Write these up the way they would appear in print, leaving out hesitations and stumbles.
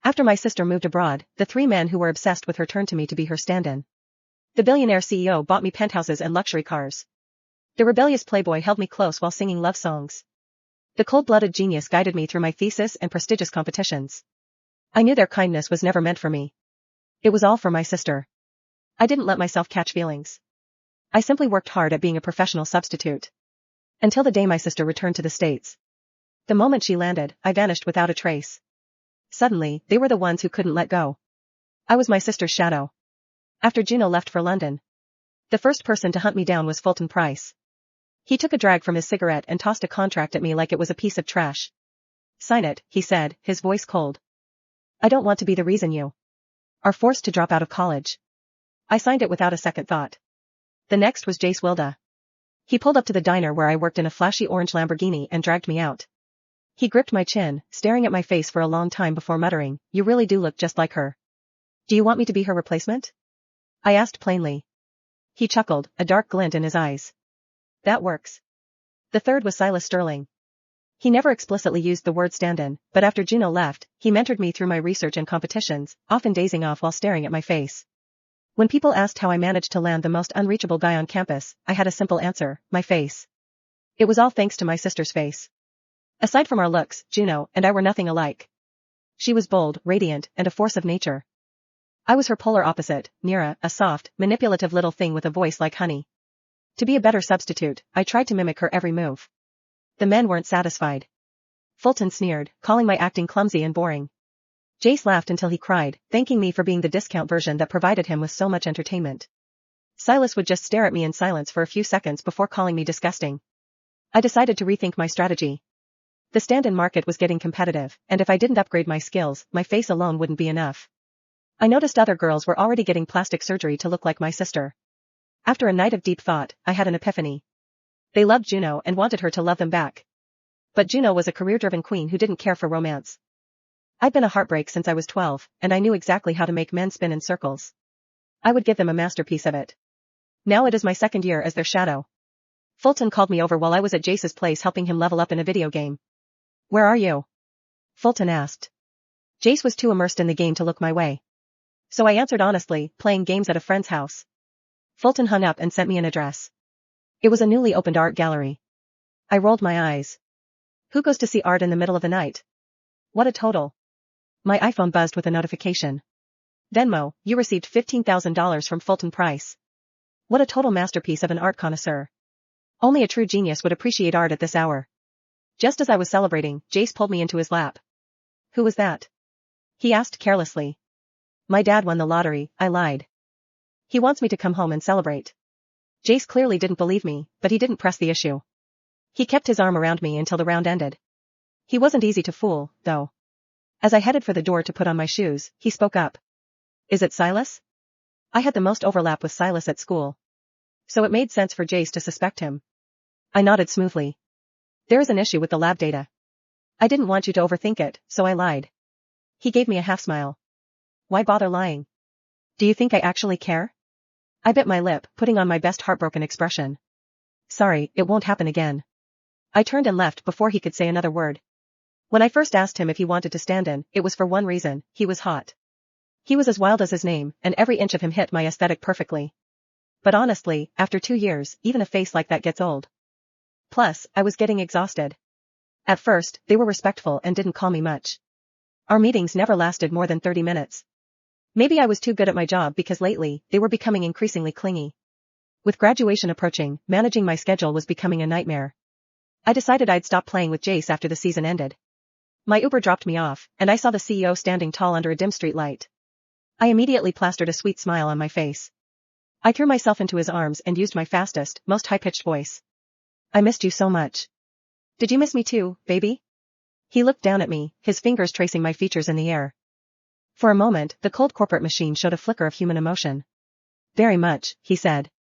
After my sister moved abroad, the three men who were obsessed with her turned to me to be her stand-in. The billionaire CEO bought me penthouses and luxury cars. The rebellious playboy held me close while singing love songs. The cold-blooded genius guided me through my thesis and prestigious competitions. I knew their kindness was never meant for me. It was all for my sister. I didn't let myself catch feelings. I simply worked hard at being a professional substitute. Until the day my sister returned to the States. The moment she landed, I vanished without a trace. Suddenly, they were the ones who couldn't let go. I was my sister's shadow. After Juno left for London, the first person to hunt me down was Fulton Price. He took a drag from his cigarette and tossed a contract at me like it was a piece of trash. "Sign it," he said, his voice cold. "I don't want to be the reason you are forced to drop out of college." I signed it without a second thought. The next was Jace Wilda. He pulled up to the diner where I worked in a flashy orange Lamborghini and dragged me out. He gripped my chin, staring at my face for a long time before muttering, "You really do look just like her. Do you want me to be her replacement?" I asked plainly. He chuckled, a dark glint in his eyes. "That works." The third was Silas Sterling. He never explicitly used the word stand-in, but after Juno left, he mentored me through my research and competitions, often dazing off while staring at my face. When people asked how I managed to land the most unreachable guy on campus, I had a simple answer: my face. It was all thanks to my sister's face. Aside from our looks, Juno and I were nothing alike. She was bold, radiant, and a force of nature. I was her polar opposite, Nira, a soft, manipulative little thing with a voice like honey. To be a better substitute, I tried to mimic her every move. The men weren't satisfied. Fulton sneered, calling my acting clumsy and boring. Jace laughed until he cried, thanking me for being the discount version that provided him with so much entertainment. Silas would just stare at me in silence for a few seconds before calling me disgusting. I decided to rethink my strategy. The stand-in market was getting competitive, and if I didn't upgrade my skills, my face alone wouldn't be enough. I noticed other girls were already getting plastic surgery to look like my sister. After a night of deep thought, I had an epiphany. They loved Juno and wanted her to love them back. But Juno was a career-driven queen who didn't care for romance. I'd been a heartbreak since I was 12, and I knew exactly how to make men spin in circles. I would give them a masterpiece of it. Now it is my second year as their shadow. Fulton called me over while I was at Jace's place helping him level up in a video game. "Where are you?" Fulton asked. Jace was too immersed in the game to look my way. So I answered honestly, playing games at a friend's house. Fulton hung up and sent me an address. It was a newly opened art gallery. I rolled my eyes. Who goes to see art in the middle of the night? What a total. My iPhone buzzed with a notification. Venmo, you received $15,000 from Fulton Price. What a total masterpiece of an art connoisseur. Only a true genius would appreciate art at this hour. Just as I was celebrating, Jace pulled me into his lap. "Who was that?" he asked carelessly. "My dad won the lottery," I lied. "He wants me to come home and celebrate." Jace clearly didn't believe me, but he didn't press the issue. He kept his arm around me until the round ended. He wasn't easy to fool, though. As I headed for the door to put on my shoes, he spoke up. "Is it Silas?" I had the most overlap with Silas at school. So it made sense for Jace to suspect him. I nodded smoothly. "There is an issue with the lab data. I didn't want you to overthink it, so I lied." He gave me a half smile. "Why bother lying? Do you think I actually care?" I bit my lip, putting on my best heartbroken expression. "Sorry, it won't happen again." I turned and left before he could say another word. When I first asked him if he wanted to stand in, it was for one reason: he was hot. He was as wild as his name, and every inch of him hit my aesthetic perfectly. But honestly, after 2 years, even a face like that gets old. Plus, I was getting exhausted. At first, they were respectful and didn't call me much. Our meetings never lasted more than 30 minutes. Maybe I was too good at my job because lately, they were becoming increasingly clingy. With graduation approaching, managing my schedule was becoming a nightmare. I decided I'd stop playing with Jace after the season ended. My Uber dropped me off, and I saw the CEO standing tall under a dim street light. I immediately plastered a sweet smile on my face. I threw myself into his arms and used my fastest, most high-pitched voice. "I missed you so much." "Did you miss me too, baby?" He looked down at me, his fingers tracing my features in the air. For a moment, the cold corporate machine showed a flicker of human emotion. "Very much," he said.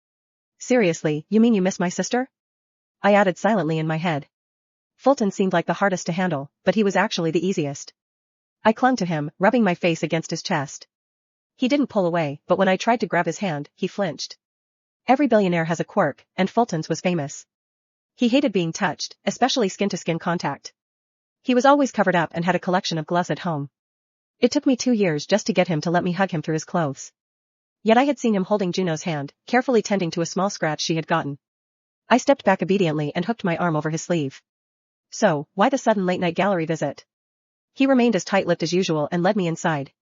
"Seriously, you mean you miss my sister?" I added silently in my head. Fulton seemed like the hardest to handle, but he was actually the easiest. I clung to him, rubbing my face against his chest. He didn't pull away, but when I tried to grab his hand, he flinched. Every billionaire has a quirk, and Fulton's was famous. He hated being touched, especially skin-to-skin contact. He was always covered up and had a collection of gloves at home. It took me 2 years just to get him to let me hug him through his clothes. Yet I had seen him holding Juno's hand, carefully tending to a small scratch she had gotten. I stepped back obediently and hooked my arm over his sleeve. So, why the sudden late-night gallery visit? He remained as tight-lipped as usual and led me inside.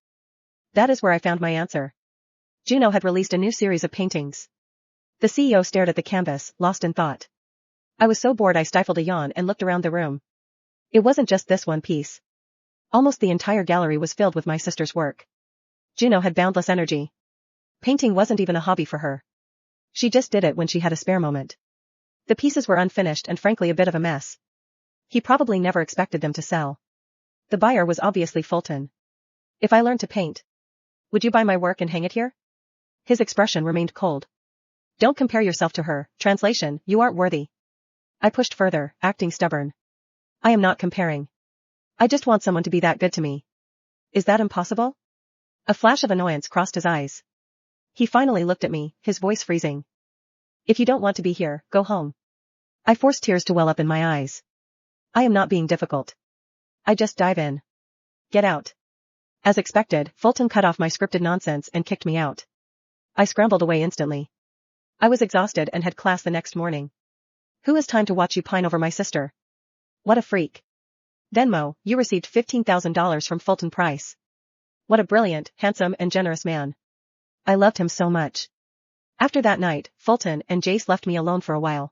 That is where I found my answer. Juno had released a new series of paintings. The CEO stared at the canvas, lost in thought. I was so bored I stifled a yawn and looked around the room. It wasn't just this one piece. Almost the entire gallery was filled with my sister's work. Juno had boundless energy. Painting wasn't even a hobby for her. She just did it when she had a spare moment. The pieces were unfinished and frankly a bit of a mess. He probably never expected them to sell. The buyer was obviously Fulton. If I learned to paint, would you buy my work and hang it here? His expression remained cold. Don't compare yourself to her, translation, you aren't worthy. I pushed further, acting stubborn. I am not comparing. I just want someone to be that good to me. Is that impossible? A flash of annoyance crossed his eyes. He finally looked at me, his voice freezing. If you don't want to be here, go home. I forced tears to well up in my eyes. I am not being difficult. I just dive in. Get out. As expected, Fulton cut off my scripted nonsense and kicked me out. I scrambled away instantly. I was exhausted and had class the next morning. Who has time to watch you pine over my sister? What a freak. Venmo, you received $15,000 from Fulton Price. What a brilliant, handsome and generous man. I loved him so much. After that night, Fulton and Jace left me alone for a while.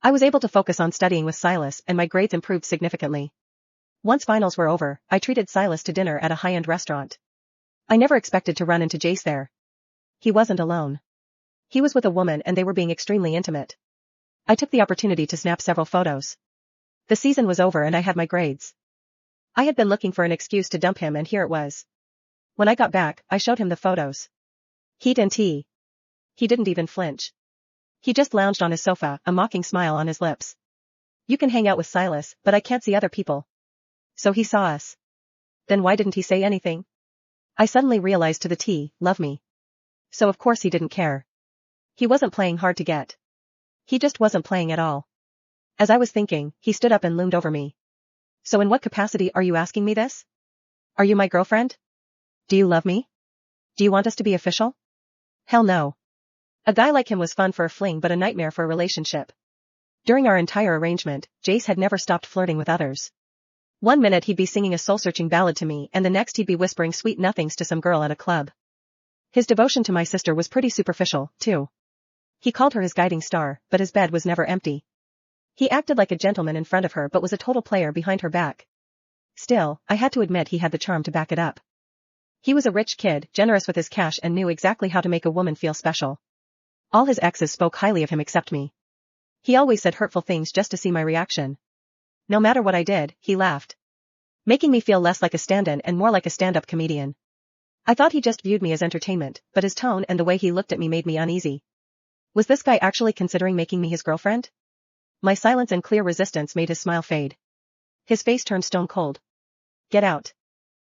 I was able to focus on studying with Silas and my grades improved significantly. Once finals were over, I treated Silas to dinner at a high-end restaurant. I never expected to run into Jace there. He wasn't alone. He was with a woman and they were being extremely intimate. I took the opportunity to snap several photos. The season was over and I had my grades. I had been looking for an excuse to dump him and here it was. When I got back, I showed him the photos. Heat and tea. He didn't even flinch. He just lounged on his sofa, a mocking smile on his lips. You can hang out with Silas, but I can't see other people. So he saw us. Then why didn't he say anything? I suddenly realized to the T, love me. So of course he didn't care. He wasn't playing hard to get. He just wasn't playing at all. As I was thinking, he stood up and loomed over me. So in what capacity are you asking me this? Are you my girlfriend? Do you love me? Do you want us to be official? Hell no. A guy like him was fun for a fling but a nightmare for a relationship. During our entire arrangement, Jace had never stopped flirting with others. One minute he'd be singing a soul-searching ballad to me and the next he'd be whispering sweet nothings to some girl at a club. His devotion to my sister was pretty superficial, too. He called her his guiding star, but his bed was never empty. He acted like a gentleman in front of her but was a total player behind her back. Still, I had to admit he had the charm to back it up. He was a rich kid, generous with his cash and knew exactly how to make a woman feel special. All his exes spoke highly of him except me. He always said hurtful things just to see my reaction. No matter what I did, he laughed. Making me feel less like a stand-in and more like a stand-up comedian. I thought he just viewed me as entertainment, but his tone and the way he looked at me made me uneasy. Was this guy actually considering making me his girlfriend? My silence and clear resistance made his smile fade. His face turned stone cold. Get out.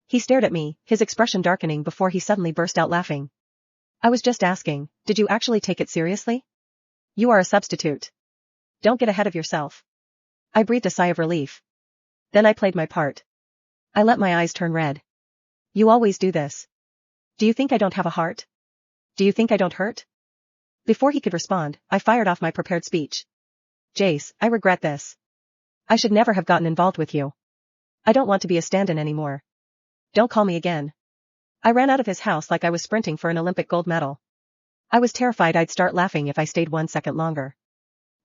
He stared at me, his expression darkening before he suddenly burst out laughing. I was just asking, did you actually take it seriously? You are a substitute. Don't get ahead of yourself. I breathed a sigh of relief. Then I played my part. I let my eyes turn red. You always do this. Do you think I don't have a heart? Do you think I don't hurt? Before he could respond, I fired off my prepared speech. Jace, I regret this. I should never have gotten involved with you. I don't want to be a stand-in anymore. Don't call me again. I ran out of his house like I was sprinting for an Olympic gold medal. I was terrified I'd start laughing if I stayed 1 second longer.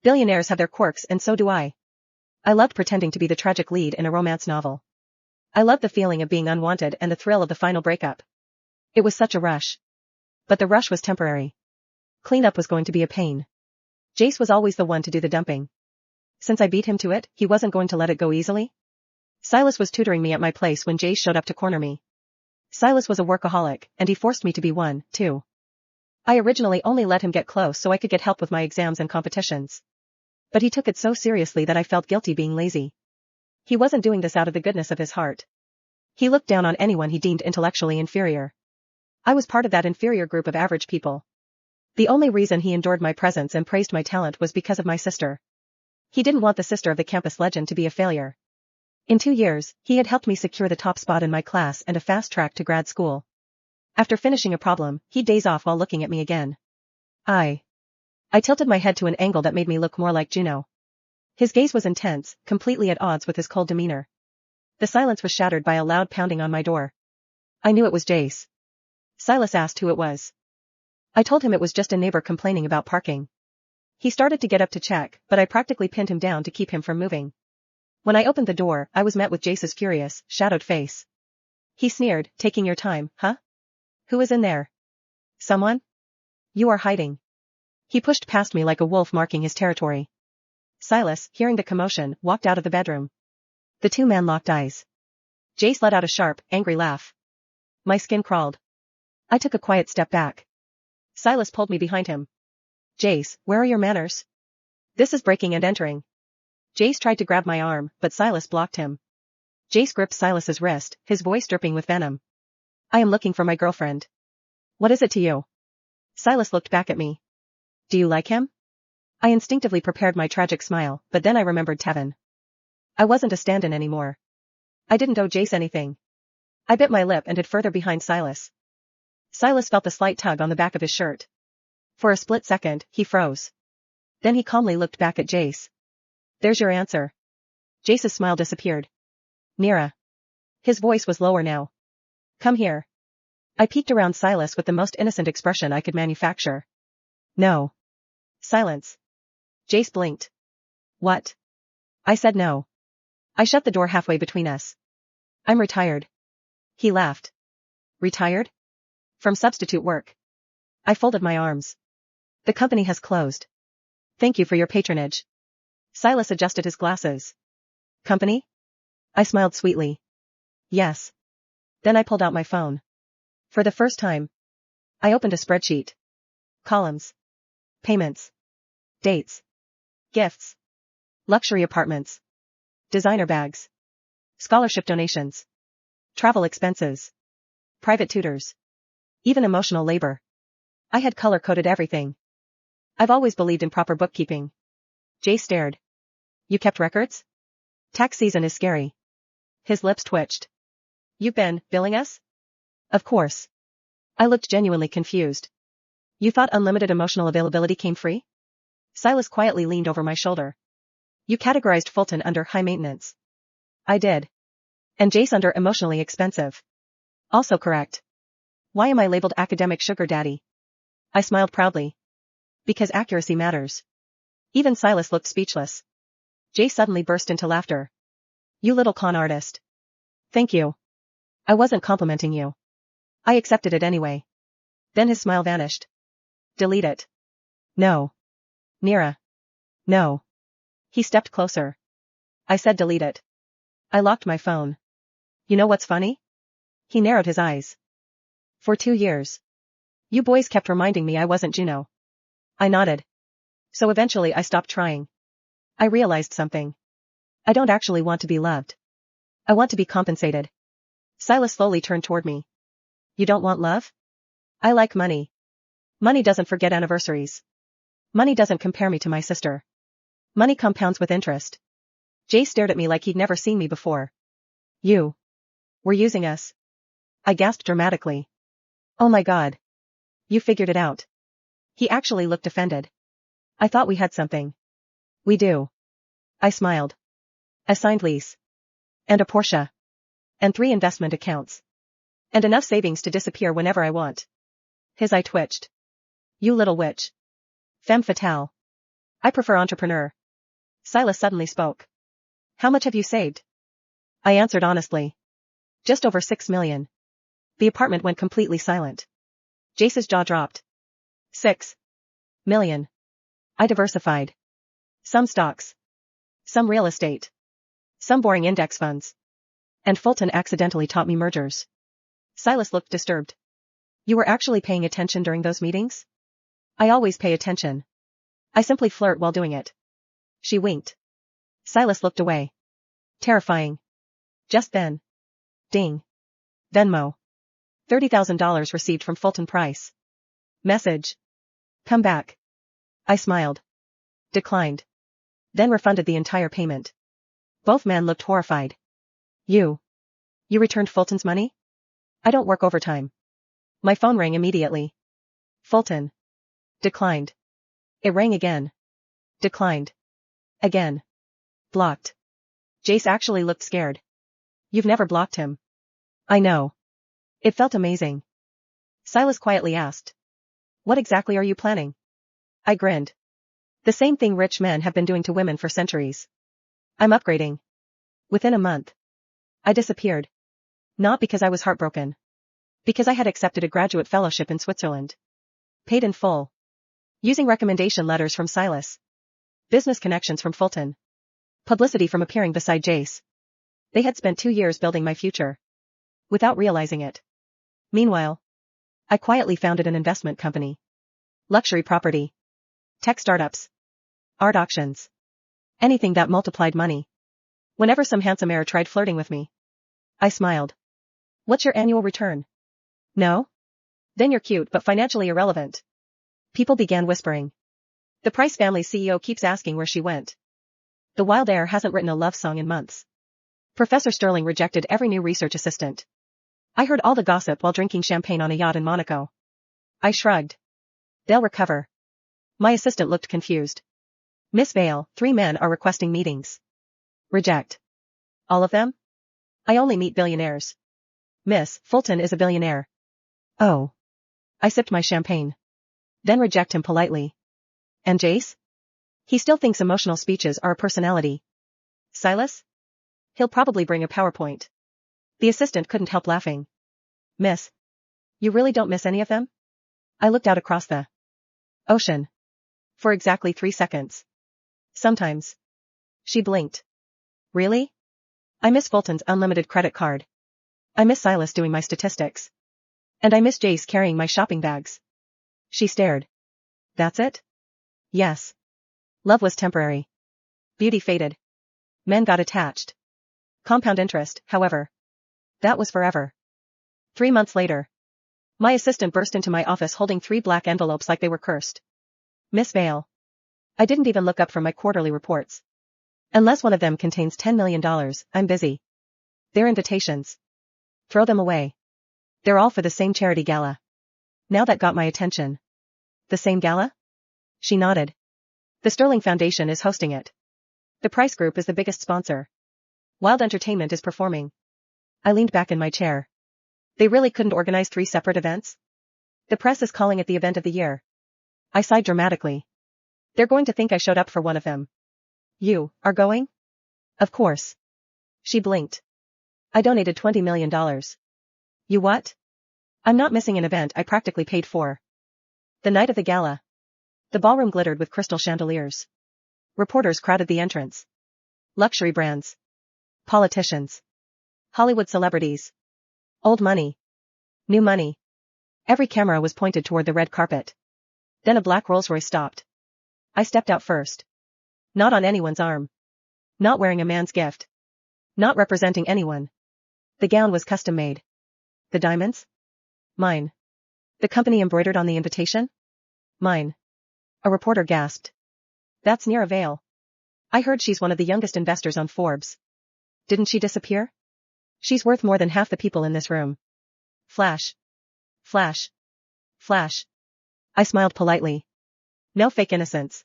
Billionaires have their quirks and so do I. I loved pretending to be the tragic lead in a romance novel. I loved the feeling of being unwanted and the thrill of the final breakup. It was such a rush. But the rush was temporary. Cleanup was going to be a pain. Jace was always the one to do the dumping. Since I beat him to it, he wasn't going to let it go easily? Silas was tutoring me at my place when Jace showed up to corner me. Silas was a workaholic, and he forced me to be one, too. I originally only let him get close so I could get help with my exams and competitions. But he took it so seriously that I felt guilty being lazy. He wasn't doing this out of the goodness of his heart. He looked down on anyone he deemed intellectually inferior. I was part of that inferior group of average people. The only reason he endured my presence and praised my talent was because of my sister. He didn't want the sister of the campus legend to be a failure. In 2 years, he had helped me secure the top spot in my class and a fast track to grad school. After finishing a problem, he'd daze off while looking at me again. I tilted my head to an angle that made me look more like Juno. His gaze was intense, completely at odds with his cold demeanor. The silence was shattered by a loud pounding on my door. I knew it was Jace. Silas asked who it was. I told him it was just a neighbor complaining about parking. He started to get up to check, but I practically pinned him down to keep him from moving. When I opened the door, I was met with Jace's furious, shadowed face. He sneered, "Taking your time, huh? Who is in there? Someone? You are hiding." He pushed past me like a wolf marking his territory. Silas, hearing the commotion, walked out of the bedroom. The two men locked eyes. Jace let out a sharp, angry laugh. My skin crawled. I took a quiet step back. Silas pulled me behind him. "Jace, where are your manners? This is breaking and entering." Jace tried to grab my arm, but Silas blocked him. Jace gripped Silas's wrist, his voice dripping with venom. "I am looking for my girlfriend. What is it to you?" Silas looked back at me. "Do you like him?" I instinctively prepared my tragic smile, but then I remembered Tevin. I wasn't a stand-in anymore. I didn't owe Jace anything. I bit my lip and hid further behind Silas. Silas felt the slight tug on the back of his shirt. For a split second, he froze. Then he calmly looked back at Jace. "There's your answer." Jace's smile disappeared. "Nira." His voice was lower now. "Come here." I peeked around Silas with the most innocent expression I could manufacture. "No." Silence. Jace blinked. "What?" I said no. I shut the door halfway between us. "I'm retired." He laughed. "Retired? From substitute work?" I folded my arms. "The company has closed. Thank you for your patronage." Silas adjusted his glasses. "Company?" I smiled sweetly. "Yes." Then I pulled out my phone. For the first time, I opened a spreadsheet. Columns. Payments. Dates. Gifts. Luxury apartments. Designer bags. Scholarship donations. Travel expenses. Private tutors. Even emotional labor. I had color-coded everything. I've always believed in proper bookkeeping. Jay stared. "You kept records? Tax season is scary." His lips twitched. "You've been billing us?" "Of course." I looked genuinely confused. "You thought unlimited emotional availability came free?" Silas quietly leaned over my shoulder. "You categorized Fulton under high maintenance." I did. And Jace under emotionally expensive. Also correct. Why am I labeled academic sugar daddy? I smiled proudly. Because accuracy matters. Even Silas looked speechless. Jace suddenly burst into laughter. "You little con artist." "Thank you. I wasn't complimenting you." I accepted it anyway. Then his smile vanished. "Delete it." "No." "Nira." "No." He stepped closer. I said delete it. I locked my phone. "You know what's funny?" He narrowed his eyes. "For 2 years. You boys kept reminding me I wasn't Juno." I nodded. "So eventually I stopped trying. I realized something. I don't actually want to be loved. I want to be compensated." Silas slowly turned toward me. "You don't want love?" "I like money. Money doesn't forget anniversaries. Money doesn't compare me to my sister. Money compounds with interest." Jay stared at me like he'd never seen me before. "You were using us?" I gasped dramatically. "Oh my God. You figured it out." He actually looked offended. "I thought we had something." "We do." I smiled. "A signed lease. And a Porsche. And 3 investment accounts. And enough savings to disappear whenever I want." His eye twitched. "You little witch. Femme fatale." "I prefer entrepreneur." Silas suddenly spoke. "How much have you saved?" I answered honestly. "Just over 6 million. The apartment went completely silent. Jace's jaw dropped. 6 million. I diversified. Some stocks. Some real estate. Some boring index funds. And Fulton accidentally taught me mergers." Silas looked disturbed. "You were actually paying attention during those meetings?" "I always pay attention. I simply flirt while doing it." She winked. Silas looked away. Terrifying. Just then. Ding. Venmo. $30,000 received from Fulton Price. Message. Come back. I smiled. Declined. Then refunded the entire payment. Both men looked horrified. You returned Fulton's money? I don't work overtime. My phone rang immediately. Fulton. Declined. It rang again. Declined. Again. Blocked. Jace actually looked scared. You've never blocked him. I know. It felt amazing. Silas quietly asked. What exactly are you planning? I grinned. The same thing rich men have been doing to women for centuries. I'm upgrading. Within a month. I disappeared. Not because I was heartbroken. Because I had accepted a graduate fellowship in Switzerland. Paid in full. Using recommendation letters from Silas. Business connections from Fulton. Publicity from appearing beside Jace. They had spent 2 years building my future. Without realizing it. Meanwhile, I quietly founded an investment company. Luxury property. Tech startups. Art auctions. Anything that multiplied money. Whenever some handsome heir tried flirting with me, I smiled. What's your annual return? No? Then you're cute but financially irrelevant. People began whispering. The Price family's CEO keeps asking where she went. The wild heir hasn't written a love song in months. Professor Sterling rejected every new research assistant. I heard all the gossip while drinking champagne on a yacht in Monaco. I shrugged. They'll recover. My assistant looked confused. Miss Vale, 3 men are requesting meetings. Reject. All of them? I only meet billionaires. Miss Fulton is a billionaire. Oh. I sipped my champagne. Then reject him politely. And Jace? He still thinks emotional speeches are a personality. Silas? He'll probably bring a PowerPoint. The assistant couldn't help laughing. Miss. You really don't miss any of them? I looked out across the ocean. For exactly 3 seconds. Sometimes. She blinked. Really? I miss Fulton's unlimited credit card. I miss Silas doing my statistics. And I miss Jace carrying my shopping bags. She stared. That's it? Yes. Love was temporary. Beauty faded. Men got attached. Compound interest, however. That was forever. 3 months later. My assistant burst into my office holding 3 black envelopes like they were cursed. Miss Vale. I didn't even look up from my quarterly reports. Unless one of them contains $10 million, I'm busy. They're invitations. Throw them away. They're all for the same charity gala. Now that got my attention. The same gala? She nodded. The Sterling Foundation is hosting it. The Price Group is the biggest sponsor. Wild Entertainment is performing. I leaned back in my chair. They really couldn't organize 3 separate events? The press is calling it the event of the year. I sighed dramatically. They're going to think I showed up for one of them. You are going? Of course. She blinked. I donated $20 million. You what? I'm not missing an event I practically paid for. The night of the gala. The ballroom glittered with crystal chandeliers. Reporters crowded the entrance. Luxury brands. Politicians. Hollywood celebrities. Old money. New money. Every camera was pointed toward the red carpet. Then a black Rolls-Royce stopped. I stepped out first. Not on anyone's arm. Not wearing a man's gift. Not representing anyone. The gown was custom made. The diamonds? Mine. The company embroidered on the invitation? Mine. A reporter gasped. That's Nira Vale. I heard she's one of the youngest investors on Forbes. Didn't she disappear? She's worth more than half the people in this room. Flash. Flash. Flash. I smiled politely. No fake innocence.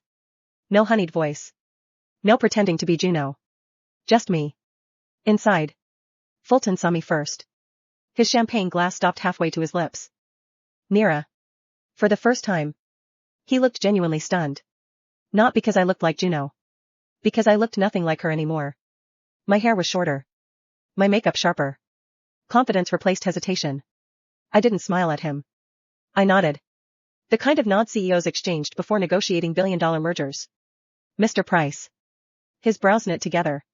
No honeyed voice. No pretending to be Juno. Just me. Inside. Fulton saw me first. His champagne glass stopped halfway to his lips. Nira. For the first time. He looked genuinely stunned. Not because I looked like Juno. Because I looked nothing like her anymore. My hair was shorter. My makeup sharper. Confidence replaced hesitation. I didn't smile at him. I nodded. The kind of nod CEOs exchanged before negotiating billion-dollar mergers. Mr. Price. His brows knit together.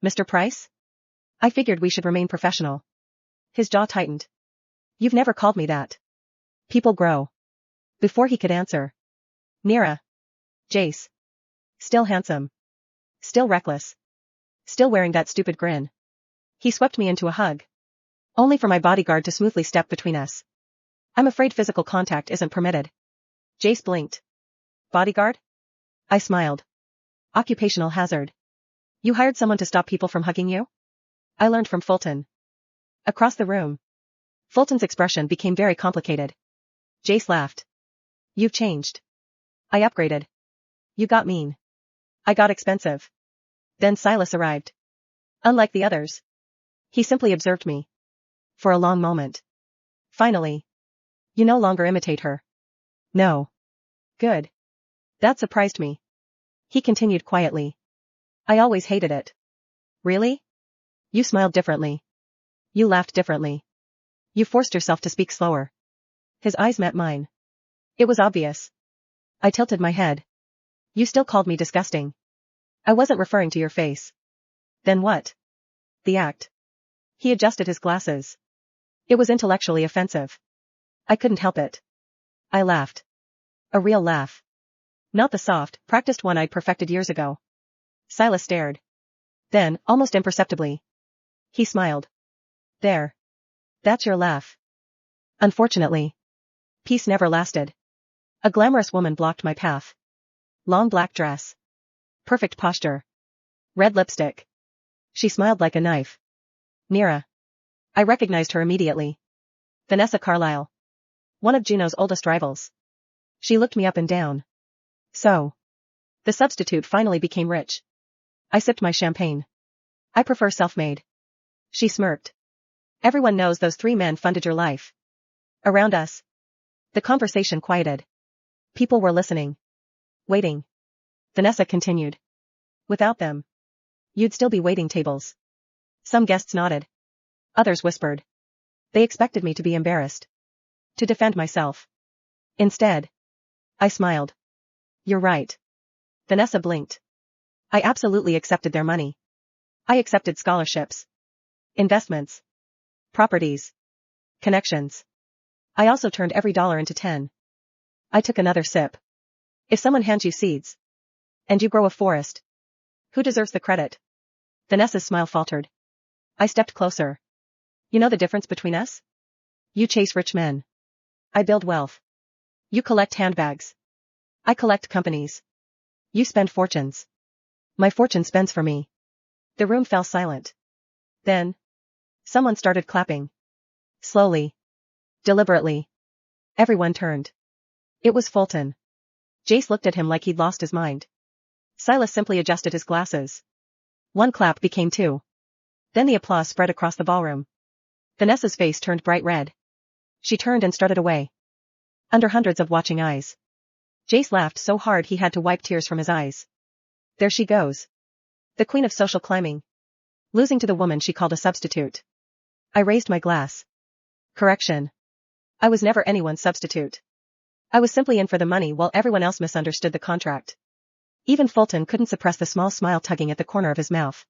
Mr. Price? I figured we should remain professional. His jaw tightened. You've never called me that. People grow. Before he could answer. Nira. Jace. Still handsome. Still reckless. Still wearing that stupid grin. He swept me into a hug. Only for my bodyguard to smoothly step between us. I'm afraid physical contact isn't permitted. Jace blinked. Bodyguard? I smiled. Occupational hazard. You hired someone to stop people from hugging you? I learned from Fulton. Across the room. Fulton's expression became very complicated. Jace laughed. You've changed. I upgraded. You got mean. I got expensive. Then Silas arrived. Unlike the others. He simply observed me. For a long moment. Finally. You no longer imitate her. No. Good. That surprised me. He continued quietly. I always hated it. Really? You smiled differently. You laughed differently. You forced yourself to speak slower. His eyes met mine. It was obvious. I tilted my head. You still called me disgusting. I wasn't referring to your face. Then what? The act. He adjusted his glasses. It was intellectually offensive. I couldn't help it. I laughed. A real laugh. Not the soft, practiced one I'd perfected years ago. Silas stared. Then, almost imperceptibly, he smiled. There. That's your laugh. Unfortunately, peace never lasted. A glamorous woman blocked my path. Long black dress. Perfect posture. Red lipstick. She smiled like a knife. Nira. I recognized her immediately. Vanessa Carlyle. One of Juno's oldest rivals. She looked me up and down. So. The substitute finally became rich. I sipped my champagne. I prefer self-made. She smirked. Everyone knows those three men funded your life. Around us. The conversation quieted. People were listening. Waiting. Vanessa continued. Without them. You'd still be waiting tables. Some guests nodded. Others whispered. They expected me to be embarrassed. To defend myself. Instead. I smiled. You're right. Vanessa blinked. I absolutely accepted their money. I accepted scholarships. Investments. Properties. Connections. I also turned every dollar into 10. I took another sip. If someone hands you seeds. And you grow a forest. Who deserves the credit? Vanessa's smile faltered. I stepped closer. You know the difference between us? You chase rich men. I build wealth. You collect handbags. I collect companies. You spend fortunes. My fortune spends for me. The room fell silent. Then. Someone started clapping. Slowly. Deliberately. Everyone turned. It was Fulton. Jace looked at him like he'd lost his mind. Silas simply adjusted his glasses. One clap became two. Then the applause spread across the ballroom. Vanessa's face turned bright red. She turned and strutted away. Under hundreds of watching eyes. Jace laughed so hard he had to wipe tears from his eyes. There she goes. The queen of social climbing. Losing to the woman she called a substitute. I raised my glass. Correction. I was never anyone's substitute. I was simply in for the money while everyone else misunderstood the contract. Even Fulton couldn't suppress the small smile tugging at the corner of his mouth.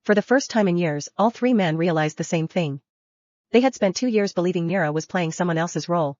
For the first time in years, all three men realized the same thing. They had spent 2 years believing Nira was playing someone else's role.